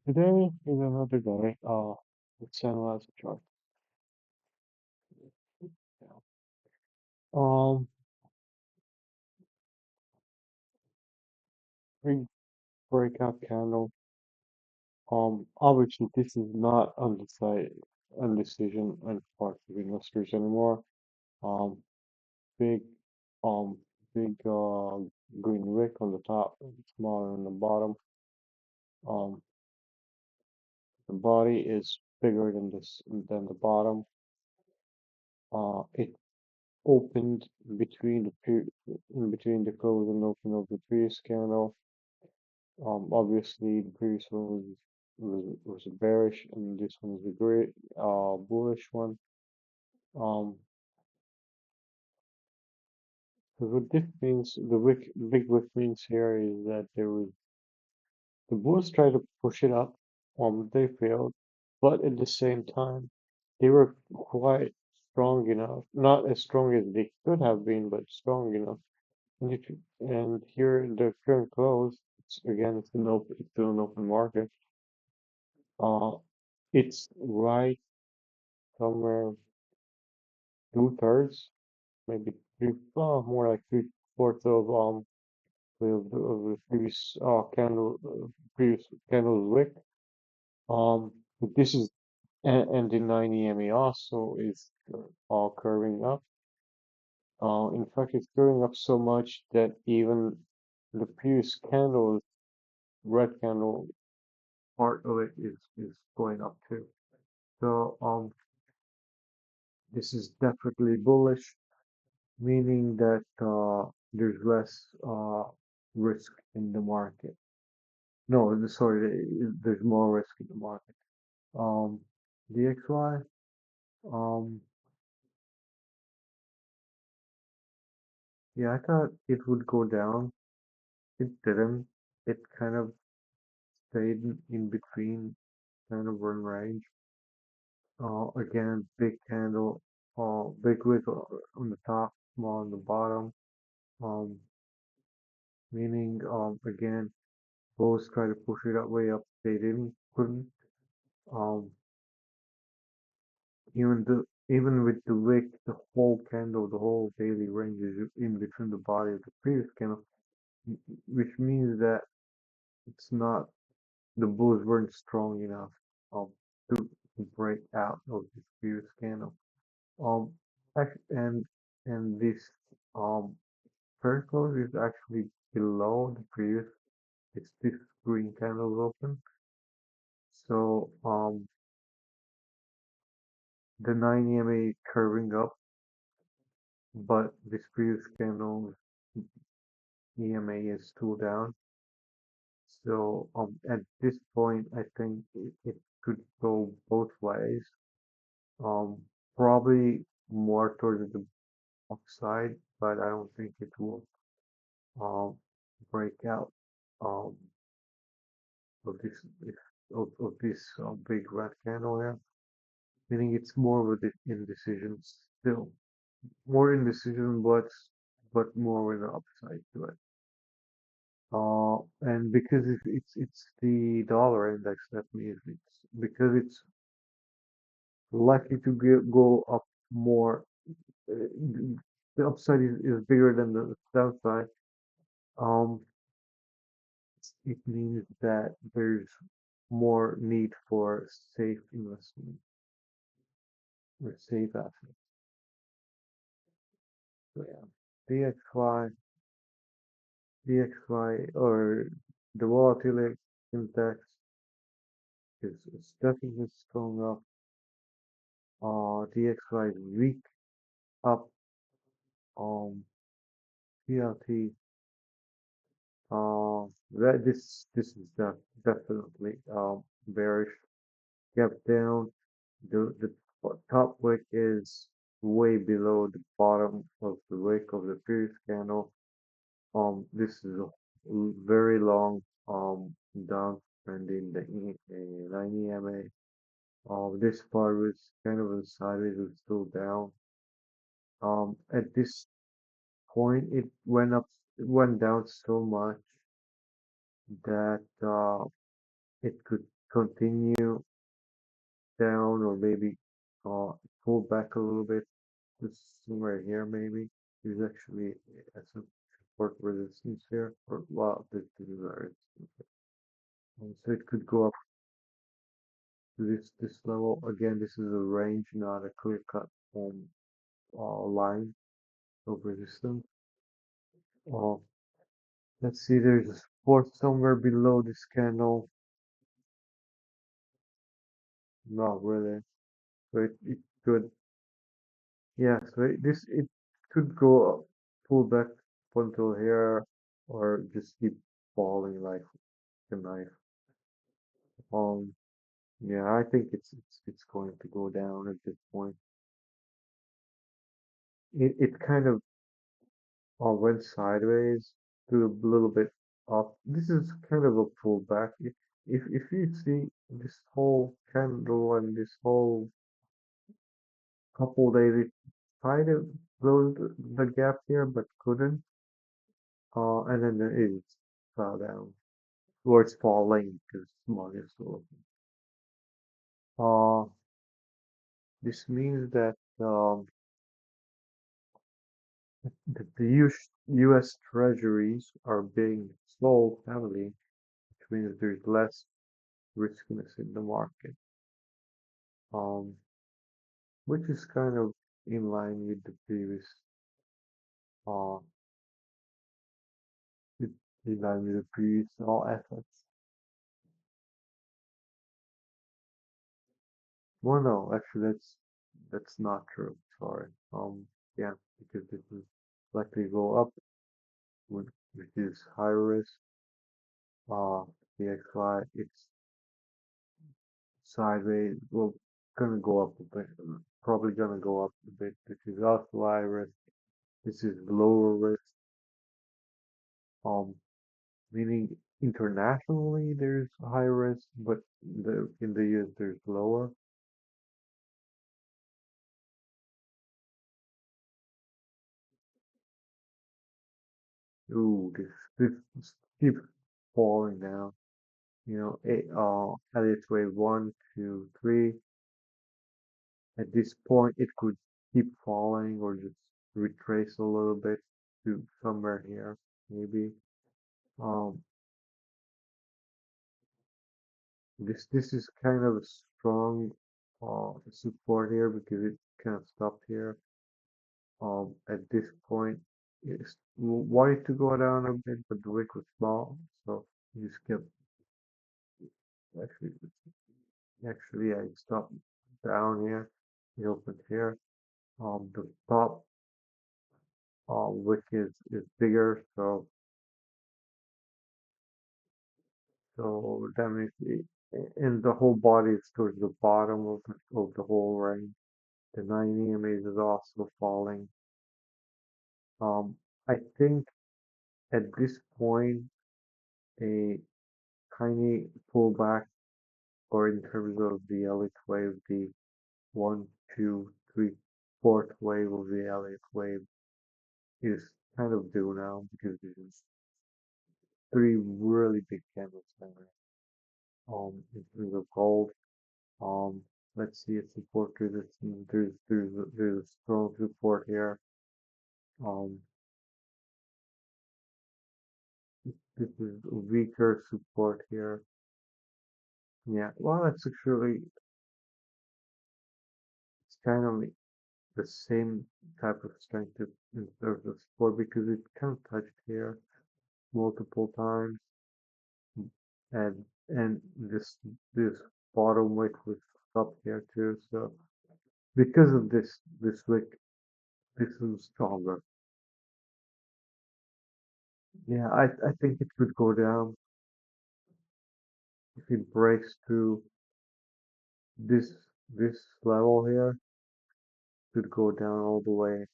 Today is another day. Let's analyze the chart. Um, big breakout candle. Obviously this is not undecided, undecision on part of investors anymore. Um, big, um, big green wick on the top, smaller on the bottom. Um, the body is bigger than the bottom. It opened between in between the close and open of the previous candle. Obviously the previous one was a bearish, and this one is a great bullish one. Um, so what this means, big wick means here is that there was the bulls tried to push it up. They failed, but at the same time, they were quite strong enough, not as strong as they could have been, but strong enough. And here in the current close, it's still an open market. Uh, it's right somewhere 2/3, maybe more like 3/4 of the previous candle's wick. But this is and the 9 EMA also is all curving up. In fact, it's curving up so much that even the previous candle, red candle, part of it is going up too. So this is definitely bullish, meaning that there's less risk in the market. No, sorry, there's more risk in the market. Um, DXY, um, yeah, I thought it would go down. It didn't. It kind of stayed in between, kind of run range. Again, big candle, big wick on the top, small on the bottom. Um, meaning, again, both try to push it up way up. They couldn't. Um, even with the wick, the whole candle, the whole daily range is in between the body of the previous candle, which means that it's not the bulls weren't strong enough um to break out of this previous candle. Um, and this um current close is actually below the previous. It's this green candle open. So the 9 EMA curving up, but this previous candle EMA is still down. So at this point, I think it could go both ways. Um, probably more towards the upside, but I don't think it will um break out um of this big red candle here. Meaning it's more of an indecision still, more indecision, but more with an upside to it. And because it's the dollar index, that means it's because it's likely to go up more. Uh, the upside is bigger than the downside. Um, it means that there's more need for safe investment or safe assets. So yeah, DXY, DXY, or the volatility index is definitely strong up. DXY is weak up. TLT. That this is definitely bearish. Gap down. The top wick is way below the bottom of the wick of the previous candle. This is a very long downtrend in the 9 EMA. This part was kind of sideways, was still down. At this point, it went down so much that it could continue down or maybe uh, pull back a little bit. Just somewhere here maybe. There's actually some support resistance here. Or well, this is our resistance. So it could go up to this level. Again, this is a range, not a clear cut line of resistance. Uh, let's see, there's a support somewhere below this candle. Not really. So it could, yeah, so it could go up, pull back up until here, or just keep falling like a knife. Um, yeah, I think it's going to go down at this point. It kind of went sideways to a little bit up. This is kind of a pullback. If you see this whole candle and this whole couple days, it tried to close the gap here, but couldn't. And then it fell down, or it's falling because market is so open. This means that the U.S. Treasuries are being sold heavily, which means there's less riskiness in the market, um, which is kind of in line with the previous, uh, with, in line with the previous assets. Well, no, actually, that's not true. Sorry. Yeah, because this is likely to go up, which is high risk. DXY, it's sideways. Well, gonna go up a bit. Probably gonna go up a bit. This is also high risk. This is lower risk. Um, meaning internationally there's high risk, but in the US there's lower. Ooh, this keeps falling down. You know, at its way 1, 2, 3. At this point, it could keep falling or just retrace a little bit to somewhere here, maybe. Um, this is kind of a strong support here because it kind of stopped here. At this point, it's wanted to go down a bit, but the wick was small, so you just kept actually actually I stopped down here. It opened here. The top wick is bigger, so that means and the whole body is towards the bottom of the whole range. The 9 EMA is also falling. Um, I think at this point, a tiny pullback, or in terms of the Elliott wave, the one, two, three, fourth wave of the Elliott wave is kind of due now because there's three really big candles there. In terms of gold, um, let's see its support resistance. There's a strong support here. Um, this is a weaker support here. Yeah, well, it's kind of the same type of strength in terms of support because it kind of touched here multiple times, and this bottom wick was up here too. So because of this wick, this is stronger. Yeah, I think it could go down if it breaks through this this level here. Could go down all the way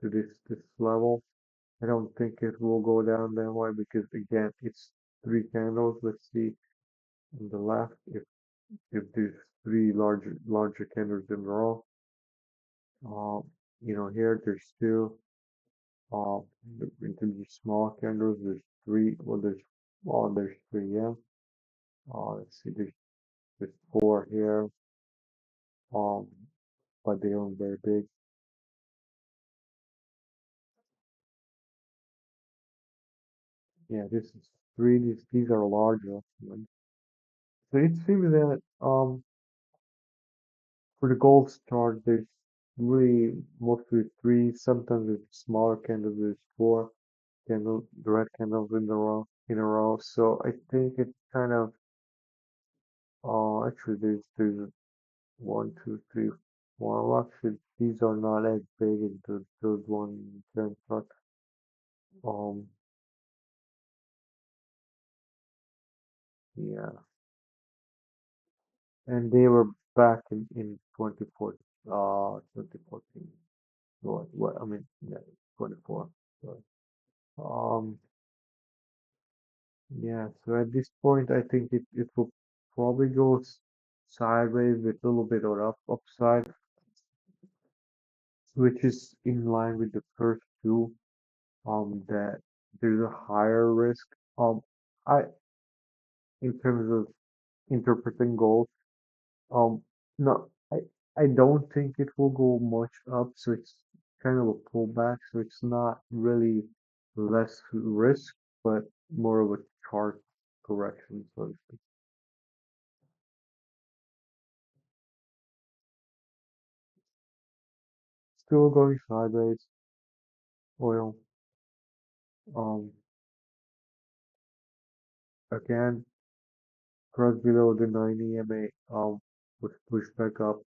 to this level. I don't think it will go down that way because again, it's three candles. Let's see on the left if there's three larger candles in a row. Uh, here there's two. Uh, in terms of small candles, there's three. Well, there's three. Yeah. Let's see. There's four here, um, but they aren't very big. Yeah, this is three. These are larger ones. So it seems that for the gold chart, there's really mostly three. Sometimes it's smaller candles. There's four candle, the red candles in a row. So I think it kind of actually there's one, two, three, four. Well, actually, these are not as big as those one current chart. Um, yeah, and they were back in 2014. What I mean, yeah, 24. Sorry. Um, yeah. So at this point, I think it will probably go sideways with a little bit of upside, which is in line with the first two. That there's a higher risk. I in terms of interpreting gold. No, I don't think it will go much up, so it's kind of a pullback, so it's not really less risk, but more of a chart correction, so to speak. Still going sideways, oil. Um, again, cross below the 9 EMA, was pushed back up.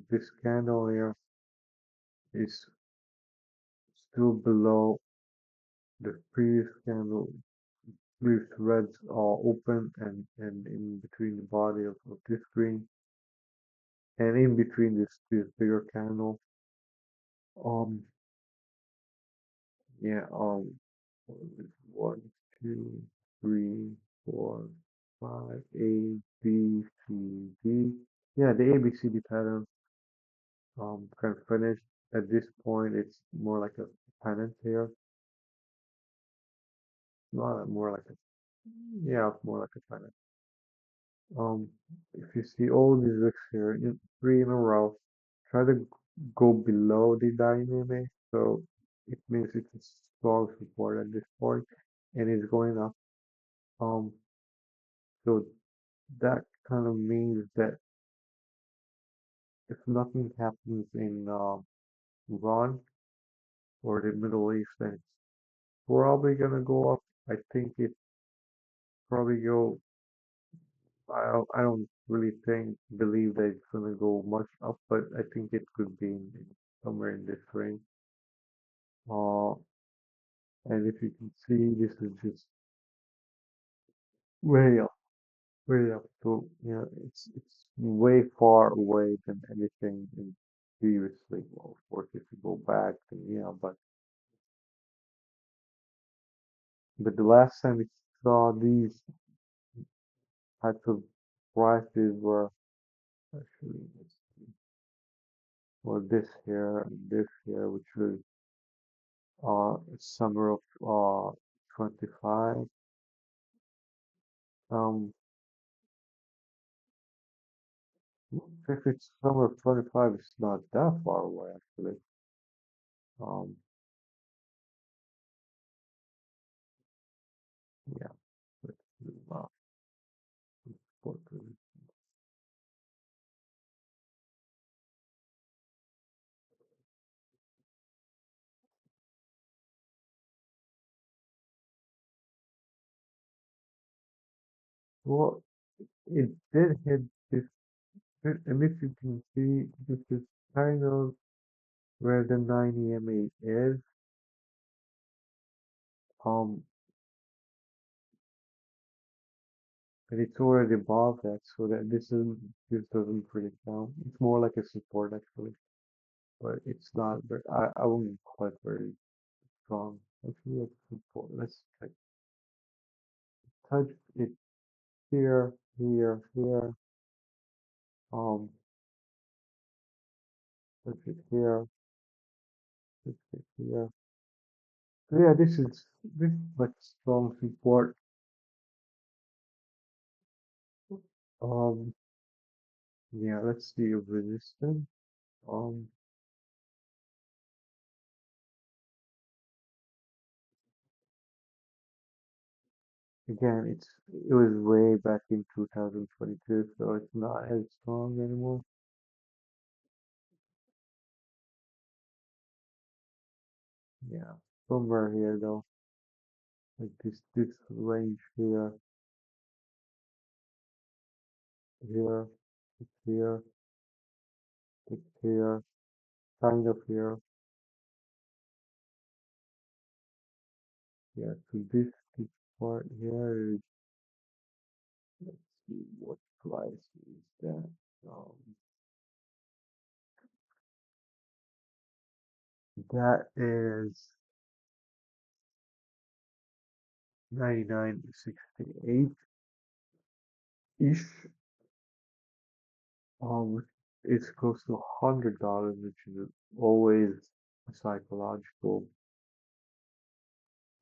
This candle here is still below the previous candle. These threads are open and in between the body of this green and in between this bigger candle. Um yeah, one, two, three, four, five, A, B, C, D. Yeah, the ABCD pattern kind of finished. At this point it's more like a pennant here. Not more like a yeah, more like a pennant. If you see all these wicks here, three in a row, try to go below the dynamic. So it means it's a strong support at this point, and it's going up. Um, so that kind of means that if nothing happens in Iran or the Middle East, then it's probably gonna go up. I think it probably go. I don't really believe that it's gonna go much up, but I think it could be somewhere in this range. Uh, and if you can see, this is just way up, way up. So it's way far away than anything in previously. Well, of course, if you go back, then but the last time we saw these types of prices were actually well this here, which was summer of 25. Um, if it's summer of 25, it's not that far away actually. Um, yeah. Let's do, what well, it did hit this, and if you can see, this is kind of where the 9 EMA is. Um, and it's already above that, so that this doesn't really count. It's more like a support actually, but it's not. I wouldn't call it very strong. Actually, like support. Let's like touch it here, here, here. Um, touch it here, touch it here. So yeah, this is like strong support. Yeah, let's see resistance. Um, Again, it was way back in 2022, so it's not as strong anymore. Yeah, somewhere here though, like this range here, here, here, here, kind of here. Yeah, so this part here is, let's see what price is that. Um, that is 99.68 ish. It's close to $100, which is always a psychological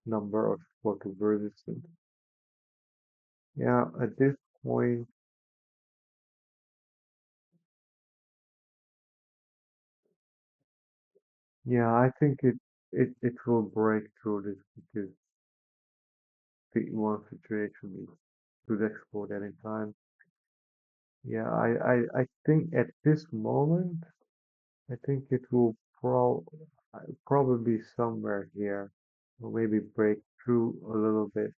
number of support of resistance. Yeah, at this point, yeah, I think it will break through this because the one situation is could explode anytime. Yeah, I think at this moment, I think it will probably be somewhere here, or maybe break through a little bit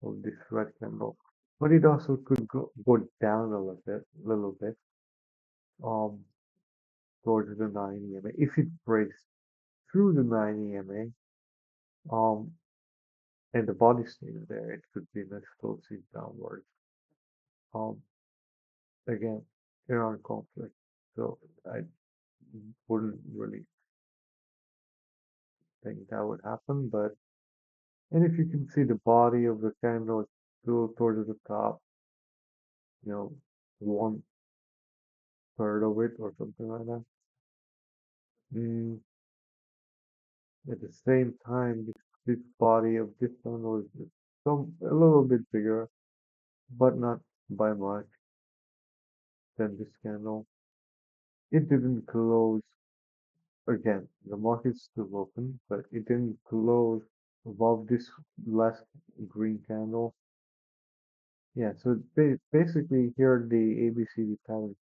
of this red candle. But it also could go down a little bit, um, towards the 9 EMA. If it breaks through the 9 EMA, and the body stays there, it could be an explosive downwards. Um, Again, Iran conflict. So I wouldn't really think that would happen, but and if you can see the body of the candle, it's still towards the top, you know, 1/3 of it or something like that. Mm, at the same time, this body of this candle is some a little bit bigger, but not by much than this candle. It didn't close again. The market's still open, but it didn't close above this last green candle. Yeah, so basically here the ABCD pattern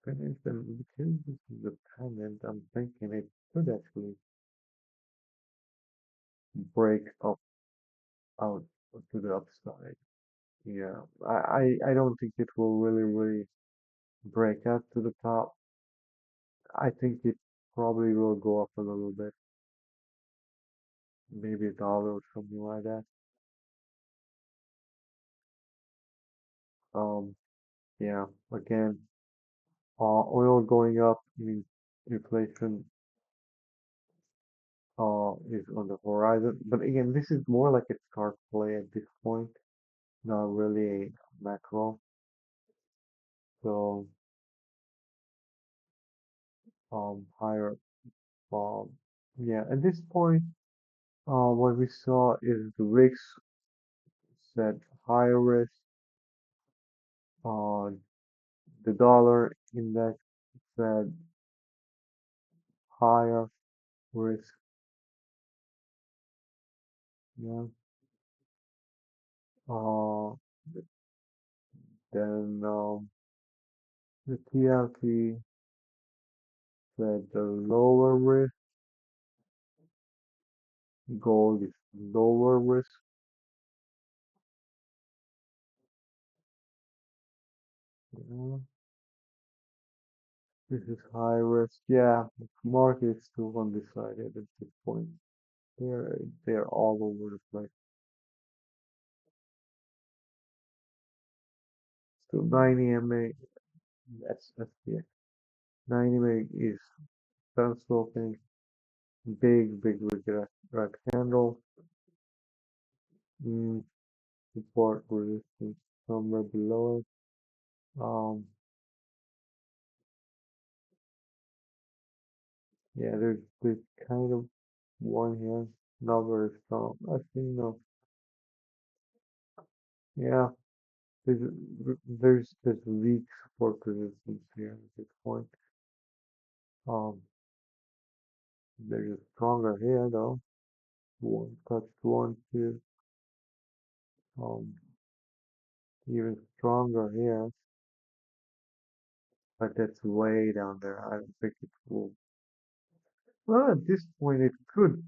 finished, and because this is a pennant, I'm thinking it could actually break up out to the upside. Yeah, I don't think it will really break out to the top. I think it probably will go up a little bit, maybe a dollar or something like that. Um, yeah, again, oil going up means inflation is on the horizon. But again, this is more like a chart play at this point, not really a macro. So higher um yeah, at this point, what we saw is the VIX said higher risk, uh the dollar index said higher risk, yeah. Uh then the TLT said the lower risk, gold is lower risk. Yeah. This is high risk. Yeah, the market is still undecided at this point. They're all over the place. So 9 EMA, that's the 9 EMA is sun sloping, big red candle, mm, support resistance somewhere below it. Yeah, there's kind of one here, not very strong. Actually, no. Yeah, There's there's weak support resistance here at this point. Um, there's a stronger here though. One touch one, two. Um, even stronger here, but that's way down there. I don't think it will. Well, at this point, it could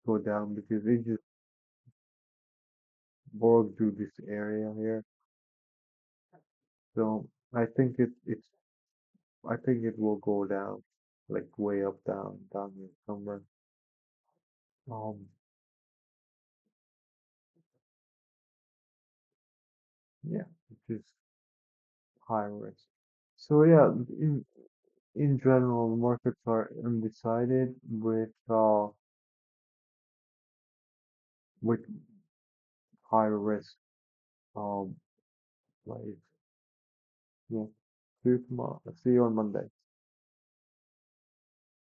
go down because it just broke through this area here. So I think it will go down, like way up, down here somewhere. Um, yeah, which is high risk. So yeah, in general, markets are undecided with high risk. Um, like yeah. See you tomorrow. See you on Monday.